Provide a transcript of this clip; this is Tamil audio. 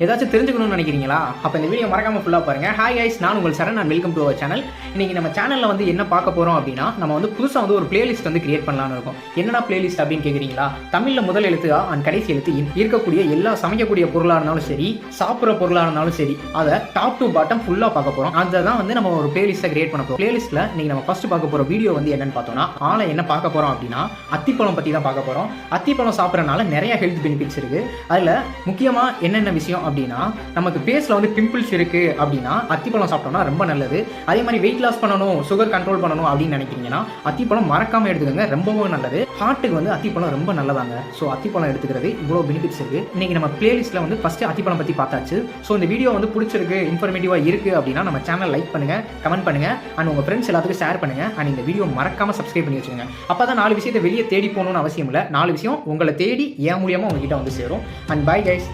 ஏதாச்சும் தெரிஞ்சுக்கணும்னு நினைக்கிறீங்களா? அப்போ இந்த வீடியோ மறக்காம ஃபுல்லாக பாருங்க. ஹாய் கைஸ், நான் உங்கள் Charan and welcome to our channel. இன்னைக்கு நம்ம சேனலில் வந்து என்ன பார்க்க போகிறோம் அப்படின்னா, நம்ம வந்து புதுசாக வந்து ஒரு பிளேலிஸ்ட் வந்து கிரியேட் பண்ணலாம்னு இருக்கோம். என்னடா பிளேலிஸ்ட் அப்படின்னு கேட்குறீங்களா? தமிழில் முதல் எழுத்து ஆ அண்ட் கடைசி எழுத்து இன் இருக்கக்கூடிய எல்லா சமைக்கக்கூடிய பொருளாக இருந்தாலும் சரி, சாப்பிட்ற பொருளாக இருந்தாலும் சரி, அதை டாப் டு பாட்டம் ஃபுல்லாக பார்க்க போகிறோம். அதை தான் வந்து நம்ம ஒரு பிளேலிஸ்ட்டை கிரியேட் பண்ண போகிறோம். பிளேலிஸ்ட்டில் இன்னைக்கு நம்ம ஃபர்ஸ்ட் பார்க்க போகிற வீடியோ வந்து என்னன்னு பார்த்தோம்னா, ஆளை என்ன பார்க்க போகிறோம் அப்படின்னா, அத்திப்பழம் பற்றி தான் பார்க்க போகிறோம். அத்திப்பழம் சாப்பிட்றதுனால நிறைய ஹெல்த் பெனிஃபிட்ஸ் இருக்குது. அதில் முக்கியமாக என்னென்ன விஷயம் அப்படின்னா, நமக்கு ஃபேஸில் வந்து பிம்பிள்ஸ் இருக்குது அப்படின்னா அத்திப்பழம் சாப்பிட்டோம்னா ரொம்ப நல்லது. அதே மாதிரி வெயிட் லாஸ் பண்ணணும், சுகர் கண்ட்ரோல் பண்ணணும் அப்படின்னு நினைக்கிறீங்கன்னா அத்திப்பழம் மறக்காமல் எடுத்துக்கோங்க, ரொம்பவும் நல்லது. ஹார்ட்டுக்கு வந்து அத்திப்பழம் ரொம்ப நல்லதாங்க. ஸோ அத்திப்பழம் எடுத்துக்கிறது இவ்வளோ பெனிஃபிட்ஸ் இருக்குது. இன்றைக்கி நம்ம பிளேலிஸ்ட்டில் வந்து ஃபஸ்ட்டு அத்திப்பழம் பற்றி பார்த்தாச்சு. ஸோ இந்த வீடியோ வந்து பிடிச்சிருக்கு, இன்ஃபர்மேட்டிவாக இருக்குது அப்படின்னா நம்ம சேனல் லைக் பண்ணுங்கள், கமெண்ட் பண்ணுங்கள் அண்ட் உங்கள் ஃப்ரெண்ட்ஸ் எல்லாத்துக்கும் ஷேர் பண்ணுங்கள். அண்ட் இந்த வீடியோ மறக்காமல் சப்ஸ்கிரைப் பண்ணி வச்சுக்கோங்க. அப்போ தான் 4 விஷயத்தை வெளியே தேடி போகணும்னு அவசியம் இல்லை. 4 விஷயம் உங்களை தேடி ஏன் மூலியமாக உங்ககிட்ட வந்து சேரும். And bye guys.